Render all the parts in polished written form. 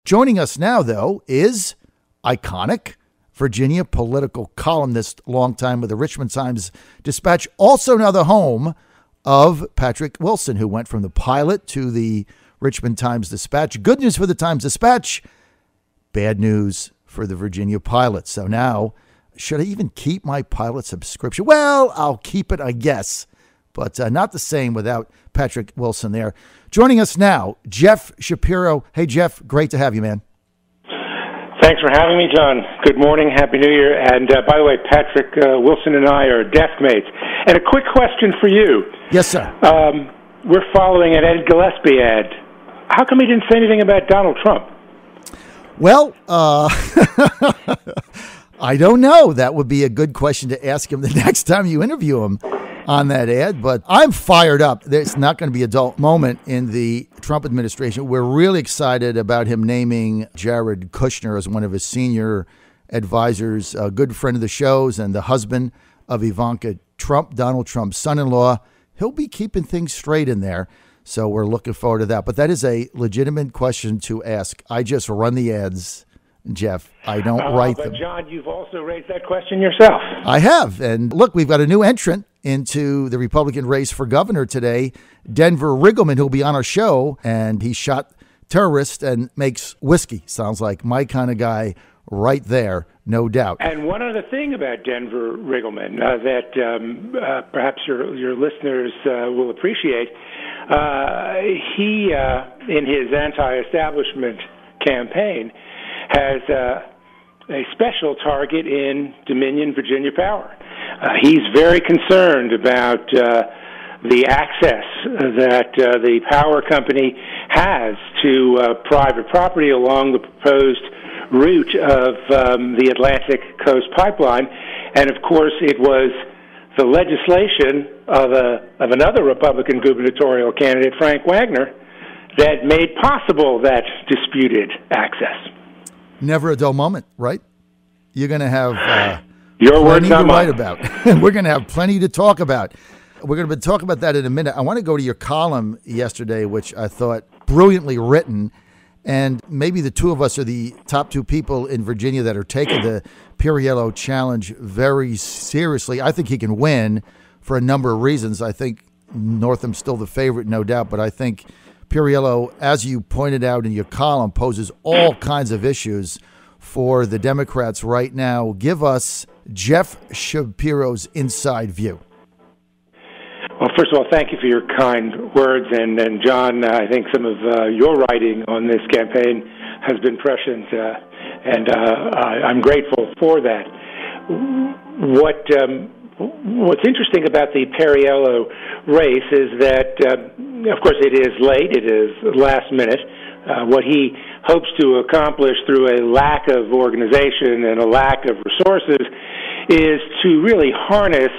Joining us now, though, is iconic Virginia political columnist, longtime with the Richmond-Times Dispatch, also now the home of Patrick Wilson, who went from the Pilot to the Richmond-Times Dispatch. Good news for the Times Dispatch, bad news for the Virginia Pilot. So now, should I even keep my Pilot subscription? Well, I'll keep it, I guess, but not the same without Patrick Wilson there. Joining us now, Jeff Schapiro. Hey, Jeff, great to have you, man. Thanks for having me, John. Good morning. Happy New Year. And by the way, Patrick Wilson and I are desk mates. And a quick question for you. Yes, sir. We're following an Ed Gillespie ad. How come he didn't say anything about Donald Trump? Well, I don't know. That would be a good question to ask him the next time you interview him on that ad. But I'm fired up. There's not going to be a dull moment in the Trump administration. We're really excited about him naming Jared Kushner as one of his senior advisors, a good friend of the show's and the husband of Ivanka Trump, Donald Trump's son-in-law. He'll be keeping things straight in there. So we're looking forward to that. But that is a legitimate question to ask. I just run the ads, Jeff. I don't write them. But, John, you've also raised that question yourself. I have. And look, we've got a new entrant into the Republican race for governor today, Denver Riggleman, who'll be on our show. And he shot terrorists and makes whiskey. Sounds like my kind of guy right there, no doubt. And one other thing about Denver Riggleman that perhaps your listeners will appreciate, he, in his anti-establishment campaign, has a special target in Dominion, Virginia Power. He's very concerned about the access that the power company has to private property along the proposed route of the Atlantic Coast Pipeline. And, of course, it was the legislation of another Republican gubernatorial candidate, Frank Wagner, that made possible that disputed access. Never a dull moment, right? You're going to have your words plenty to not write mine. about. We're going to have plenty to talk about. We're going to talk about that in a minute. I want to go to your column yesterday, which I thought brilliantly written. And maybe the two of us are the top two people in Virginia that are taking the Piriello challenge very seriously. I think he can win for a number of reasons. I think Northam's still the favorite, no doubt, but I think Piriello, as you pointed out in your column, poses all kinds of issues for the Democrats right now. Give us Jeff Shapiro's inside view. Well, first of all, thank you for your kind words. And John, I think some of your writing on this campaign has been prescient, and I'm grateful for that. What's interesting about the Piriello race is that, of course, it is late. It is last minute. What he hopes to accomplish through a lack of organization and a lack of resources is to really harness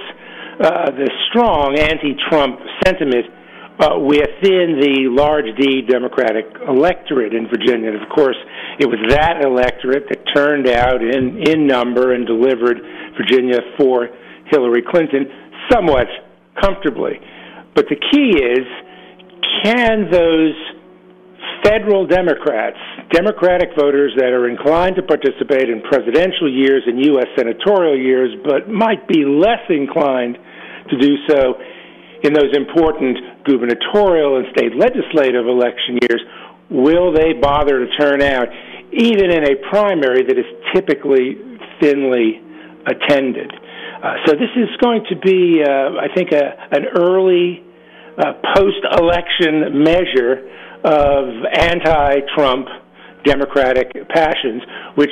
the strong anti-Trump sentiment within the large D Democratic electorate in Virginia. And of course, it was that electorate that turned out in number and delivered Virginia for Hillary Clinton somewhat comfortably. But the key is, can those federal Democrats, Democratic voters that are inclined to participate in presidential years and U.S. senatorial years, but might be less inclined to do so in those important gubernatorial and state legislative election years, will they bother to turn out, even in a primary that is typically thinly attended? So this is going to be, I think, an early post-election measure of anti-Trump Democratic passions, which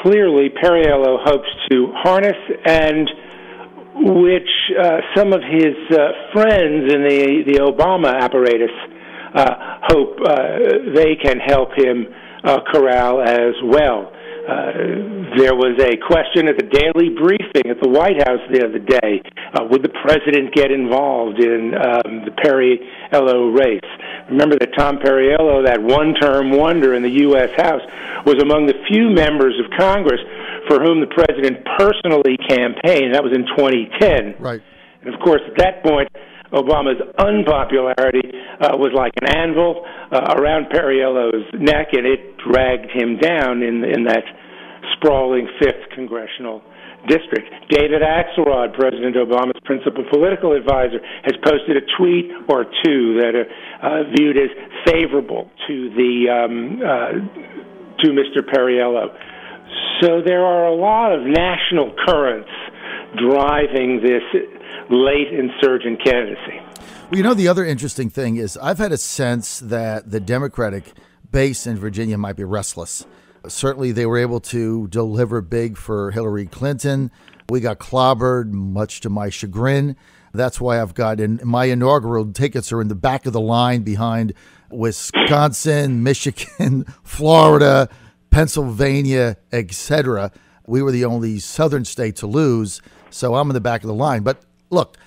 clearly Piriello hopes to harness, and which some of his friends in the Obama apparatus hope they can help him corral as well. There was a question at the daily briefing at the White House the other day, would the president get involved in the Piriello race? Remember that Tom Piriello, that one-term wonder in the U.S. House, was among the few members of Congress for whom the president personally campaigned. That was in 2010. Right. And, of course, at that point, Obama's unpopularity was like an anvil around Perriello's neck, and it dragged him down in that sprawling 5th congressional district. David Axelrod, President Obama's principal political advisor, has posted a tweet or two that are viewed as favorable to to Mr. Perriello. So there are a lot of national currents driving this late insurgent candidacy. Well, the other interesting thing is I've had a sense that the Democratic base in Virginia might be restless. Certainly, they were able to deliver big for Hillary Clinton. We got clobbered, much to my chagrin. That's why I've got my inaugural tickets are in the back of the line behind Wisconsin, Michigan, Florida, Pennsylvania, etc. We were the only southern state to lose, so I'm in the back of the line. But look,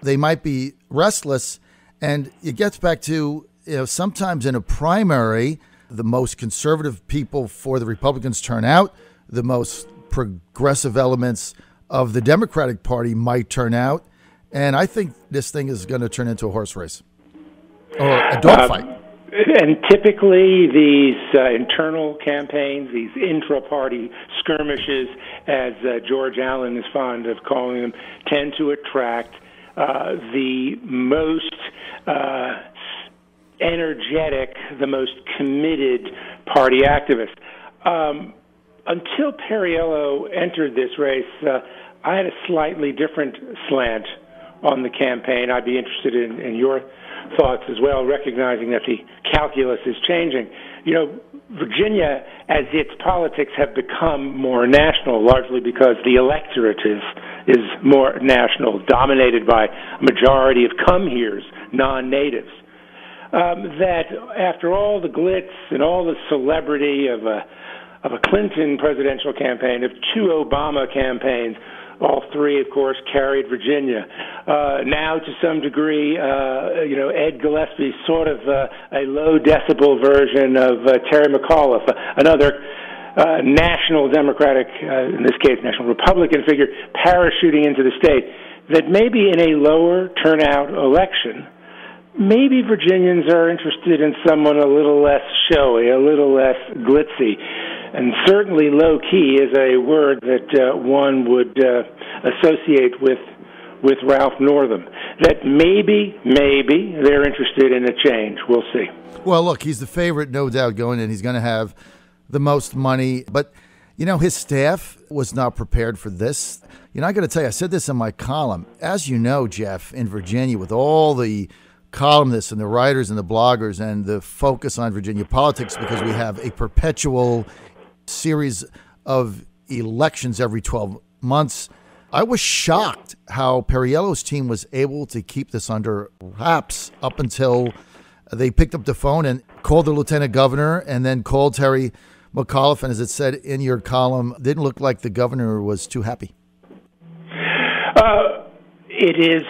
they might be restless, and it gets back to, sometimes in a primary, the most conservative people for the Republicans turn out, the most progressive elements of the Democratic Party might turn out, and I think this thing is going to turn into a horse race or a dogfight. And typically these internal campaigns, these intra-party skirmishes, as George Allen is fond of calling them, tend to attract the most energetic, the most committed party activists. Until Perriello entered this race, I had a slightly different slant on the campaign. I'd be interested in your thoughts as well, recognizing that the calculus is changing. Virginia, as its politics have become more national, largely because the electorate is more national, dominated by a majority of come-heres, non-natives. That after all the glitz and all the celebrity of a Clinton presidential campaign, of 2 Obama campaigns, all 3, of course, carried Virginia. Now, to some degree, Ed Gillespie, sort of a low decibel version of Terry McAuliffe, another national Democratic, in this case, national Republican figure, parachuting into the state, that maybe in a lower turnout election, maybe Virginians are interested in someone a little less showy, a little less glitzy. And certainly low-key is a word that one would associate with Ralph Northam. That maybe they're interested in a change. We'll see. Well, look, he's the favorite, no doubt, going in. He's going to have the most money. But, his staff was not prepared for this. I got to tell you, I said this in my column. As you know, Jeff, in Virginia, with all the columnists and the writers and the bloggers and the focus on Virginia politics, because we have a perpetual series of elections every 12 months. I was shocked how Perriello's team was able to keep this under wraps up until they picked up the phone and called the lieutenant governor and then called Terry McAuliffe. And as it said in your column, didn't look like the governor was too happy. It is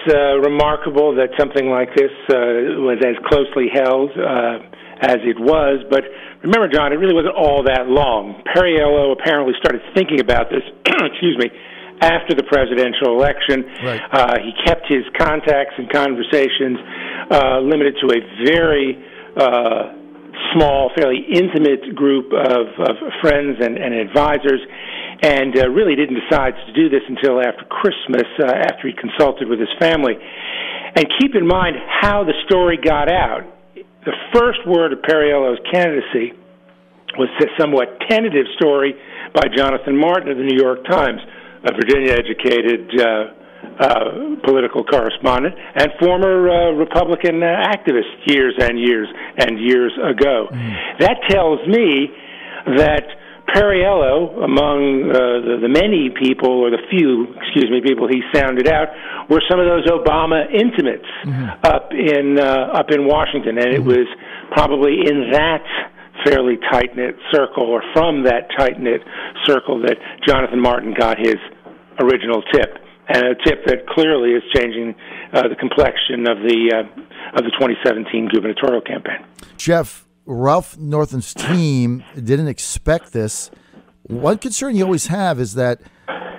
remarkable that something like this was as closely held as it was, but remember, John, it really wasn't all that long. Perriello apparently started thinking about this, after the presidential election. Right. He kept his contacts and conversations limited to a very small, fairly intimate group of friends and advisors, and really didn't decide to do this until after Christmas, after he consulted with his family. And keep in mind how the story got out. The first word of Perriello's candidacy was a somewhat tentative story by Jonathan Martin of the New York Times, a Virginia-educated political correspondent and former Republican activist years and years and years ago. That tells me that Perriello, among the many people, or the few, people he sounded out, were some of those Obama intimates up in Washington, and it was probably in that fairly tight-knit circle, or from that tight-knit circle, that Jonathan Martin got his original tip, and a tip that clearly is changing the complexion of the 2017 gubernatorial campaign. Jeff, Ralph Northam's team didn't expect this. One concern you always have is that,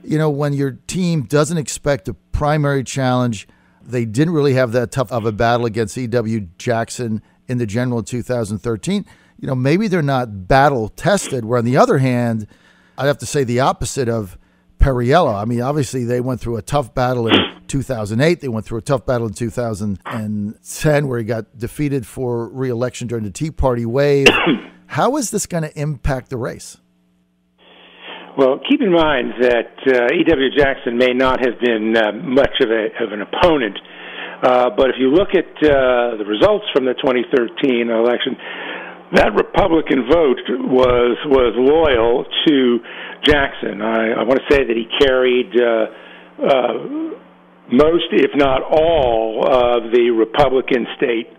when your team doesn't expect a primary challenge, They didn't really have that tough of a battle against E.W. Jackson in the general in 2013. Maybe they're not battle tested, where on the other hand, I'd have to say the opposite of Perriello. I mean, obviously they went through a tough battle in 2008. They went through a tough battle in 2010 where he got defeated for re-election during the Tea Party wave. How is this going to impact the race? Well, keep in mind that E.W. Jackson may not have been much of an opponent, but if you look at the results from the 2013 election, that Republican vote was loyal to Jackson. I want to say that he carried most, if not all, of the Republican state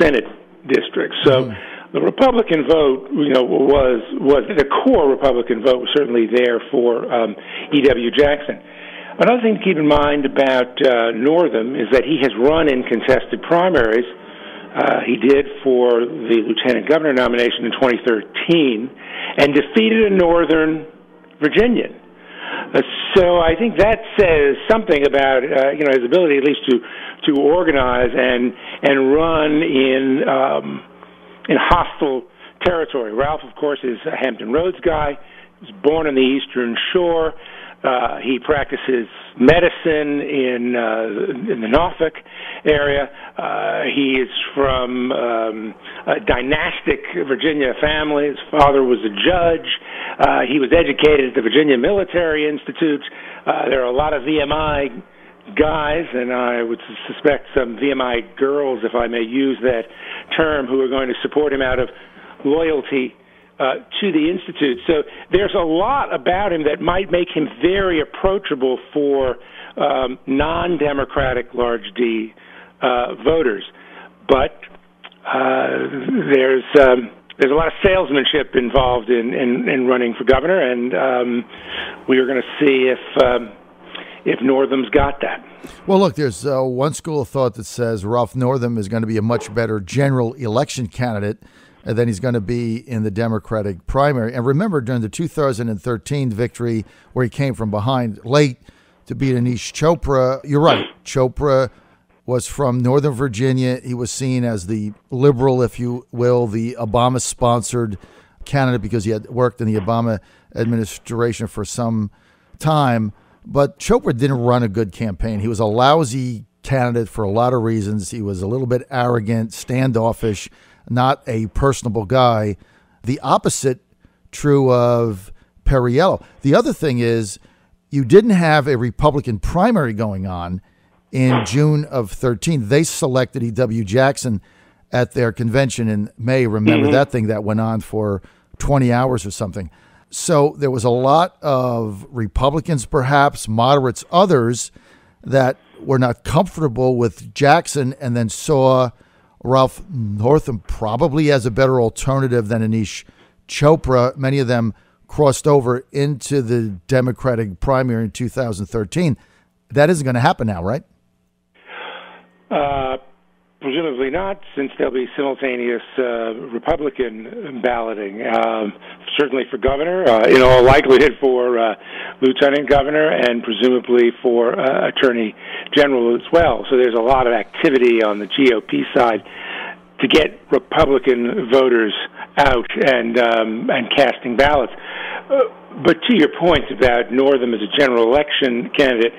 Senate districts. So the Republican vote, was the core Republican vote was certainly there for E.W. Jackson. Another thing to keep in mind about Northam is that he has run in contested primaries. He did for the lieutenant governor nomination in 2013 and defeated a Northern Virginian. So I think that says something about his ability at least to organize and run in hostile territory. Ralph, of course, is a Hampton Roads guy. He was born on the Eastern Shore. He practices medicine in the Norfolk area. He is from a dynastic Virginia family. His father was a judge. He was educated at the Virginia Military Institute. There are a lot of VMI guys, and I would suspect some VMI girls, if I may use that term, who are going to support him out of loyalty to the Institute. So there's a lot about him that might make him very approachable for non-Democratic large D voters. But there's a lot of salesmanship involved in running for governor, and we are going to see if Northam's got that. Well, look, there's one school of thought that says Ralph Northam is going to be a much better general election candidate than he's going to be in the Democratic primary. And remember, during the 2013 victory, where he came from behind late to beat Anish Chopra, you're right, Chopra was from Northern Virginia. He was seen as the liberal, if you will, the Obama-sponsored candidate because he had worked in the Obama administration for some time. But Chopra didn't run a good campaign. He was a lousy candidate for a lot of reasons. He was a little bit arrogant, standoffish, not a personable guy. The opposite true of Perriello. The other thing is you didn't have a Republican primary going on in June of 13. They selected E.W. Jackson at their convention in May. Remember that thing that went on for 20 hours or something. So there was a lot of Republicans, perhaps, moderates, others that were not comfortable with Jackson and then saw Ralph Northam probably as a better alternative than Anish Chopra. Many of them crossed over into the Democratic primary in 2013. That isn't going to happen now, right? Presumably not, since there'll be simultaneous Republican balloting. Certainly for governor, in all likelihood for lieutenant governor, and presumably for attorney general as well. So there's a lot of activity on the GOP side to get Republican voters out and casting ballots. But to your point about Northam as a general election candidate,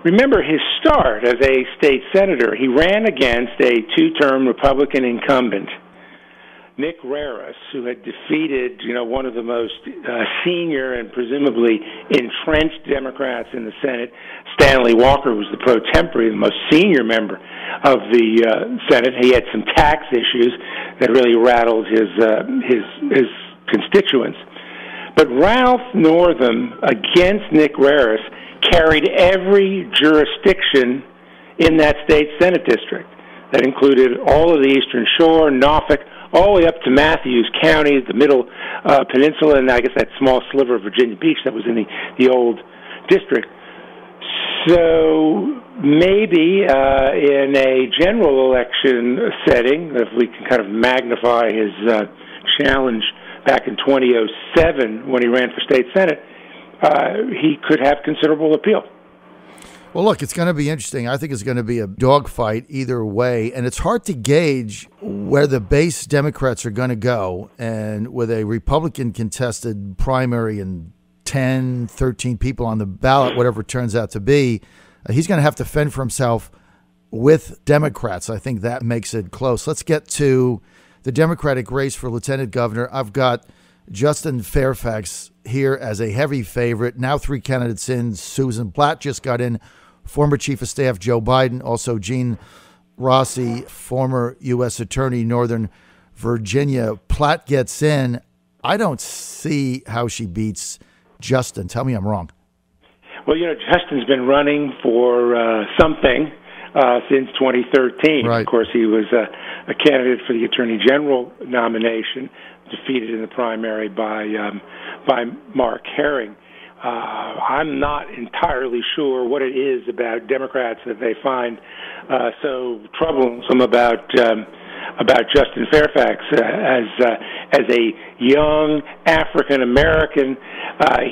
remember his start as a state senator. He ran against a two-term Republican incumbent, Nick Raris, who had defeated, one of the most senior and presumably entrenched Democrats in the Senate. Stanley Walker was the pro tempore, the most senior member of the Senate. He had some tax issues that really rattled his constituents. But Ralph Northam against Nick Raris carried every jurisdiction in that state Senate district. That included all of the Eastern Shore, Norfolk, all the way up to Matthews County, the Middle Peninsula, and I guess that small sliver of Virginia Beach that was in the old district. So maybe in a general election setting, if we can kind of magnify his challenge back in 2007 when he ran for state Senate, he could have considerable appeal. Well, look, it's going to be interesting. I think it's going to be a dogfight either way, and it's hard to gauge where the base Democrats are going to go. And with a Republican contested primary and 10, 13 people on the ballot, whatever it turns out to be, he's going to have to fend for himself with Democrats. I think that makes it close. Let's get to the Democratic race for lieutenant governor. I've got Justin Fairfax here as a heavy favorite. Now 3 candidates in. Susan Platt just got in. Former Chief of Staff Joe Biden, also Gene Rossi, former U.S. Attorney, Northern Virginia. Platt gets in. I don't see how she beats Justin. Tell me I'm wrong. Well, Justin's been running for something since 2013. Right. Of course, he was a candidate for the Attorney General nomination, defeated in the primary by Mark Herring. I'm not entirely sure what it is about Democrats that they find so troublesome about Justin Fairfax. As a young African American,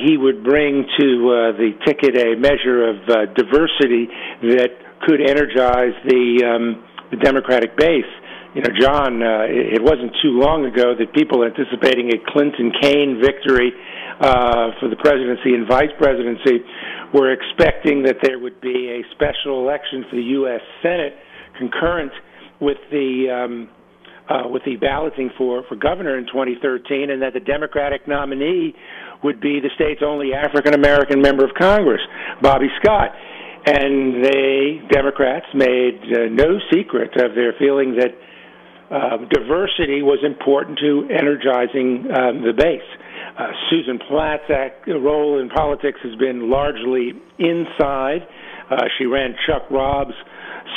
he would bring to the ticket a measure of diversity that could energize the Democratic base. John, it wasn't too long ago that people anticipating a Clinton-Kane victory for the presidency and vice presidency were expecting that there would be a special election for the U.S. Senate concurrent with the balloting for governor in 2013, and that the Democratic nominee would be the state's only African-American member of Congress, Bobby Scott. And Democrats made no secret of their feeling that diversity was important to energizing the base. Susan Platt's role in politics has been largely inside. She ran Chuck Robb's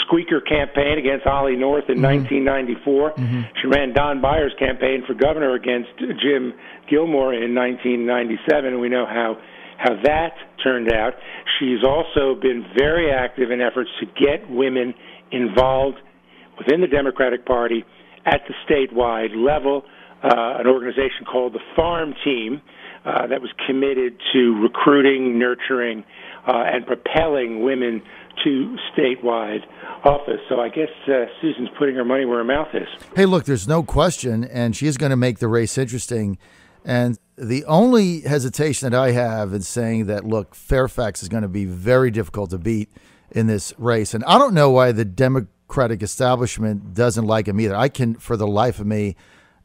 squeaker campaign against Ollie North in 1994. She ran Don Byers' campaign for governor against Jim Gilmore in 1997, and we know how that turned out. She's also been very active in efforts to get women involved within the Democratic Party at the statewide level, an organization called the Farm Team that was committed to recruiting, nurturing, and propelling women to statewide office. So I guess Susan's putting her money where her mouth is. Hey, look, there's no question, and she's going to make the race interesting. And the only hesitation that I have is saying that, look, Fairfax is going to be very difficult to beat in this race. And I don't know why the Democratic establishment doesn't like him either. For the life of me,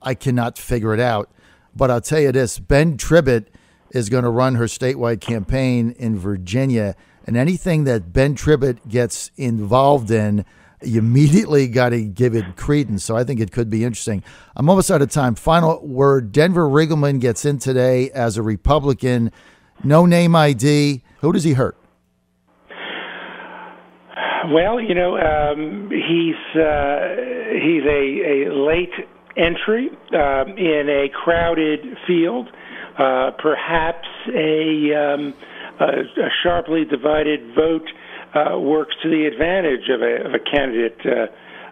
I cannot figure it out. But I'll tell you this, Ben Tribbett is going to run her statewide campaign in Virginia. And anything that Ben Tribbett gets involved in, you immediately got to give it credence. So I think it could be interesting. I'm almost out of time. Final word, Denver Riggleman gets in today as a Republican. No name ID. Who does he hurt? Well, he's a late entry in a crowded field. Perhaps a sharply divided vote works to the advantage of a candidate,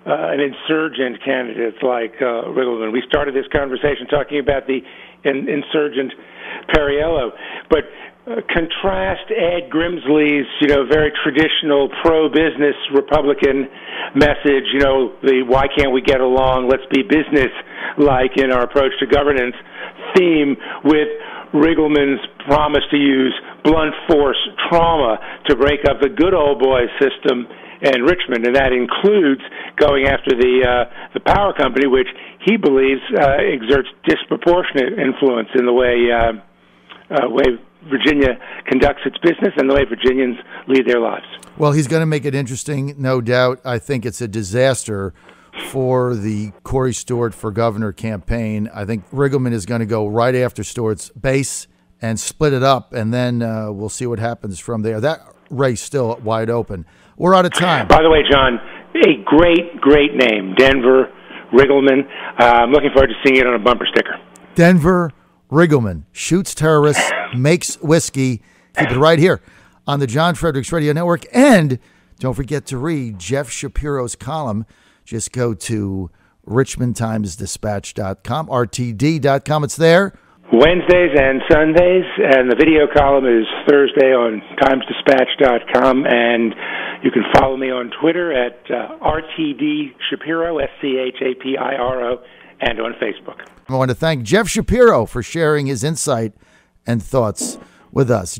an insurgent candidate like Riggleman. We started this conversation talking about the insurgent Perriello, but contrast Ed Grimsley's, very traditional pro-business Republican message, the why can't we get along, let's be business-like in our approach to governance theme, with Riggleman's promise to use blunt force trauma to break up the good old boy system in Richmond, and that includes going after the power company, which he believes exerts disproportionate influence in the way Virginia conducts its business and the way Virginians lead their lives. Well, he's going to make it interesting, no doubt. I think it's a disaster for the Corey Stewart for governor campaign. I think Riggleman is going to go right after Stewart's base and split it up, and then we'll see what happens from there. That race still wide open. We're out of time. By the way, John, a great name, Denver Riggleman. I'm looking forward to seeing it on a bumper sticker. Denver Riggleman shoots terrorists, makes whiskey. Keep it right here on the John Fredericks Radio Network. And don't forget to read Jeff Shapiro's column. Just go to RichmondTimesDispatch.com, RTD.com. It's there Wednesdays and Sundays, and the video column is Thursday on timesdispatch.com, and you can follow me on Twitter at RTD Schapiro, Schapiro, and on Facebook. I want to thank Jeff Schapiro for sharing his insight and thoughts with us.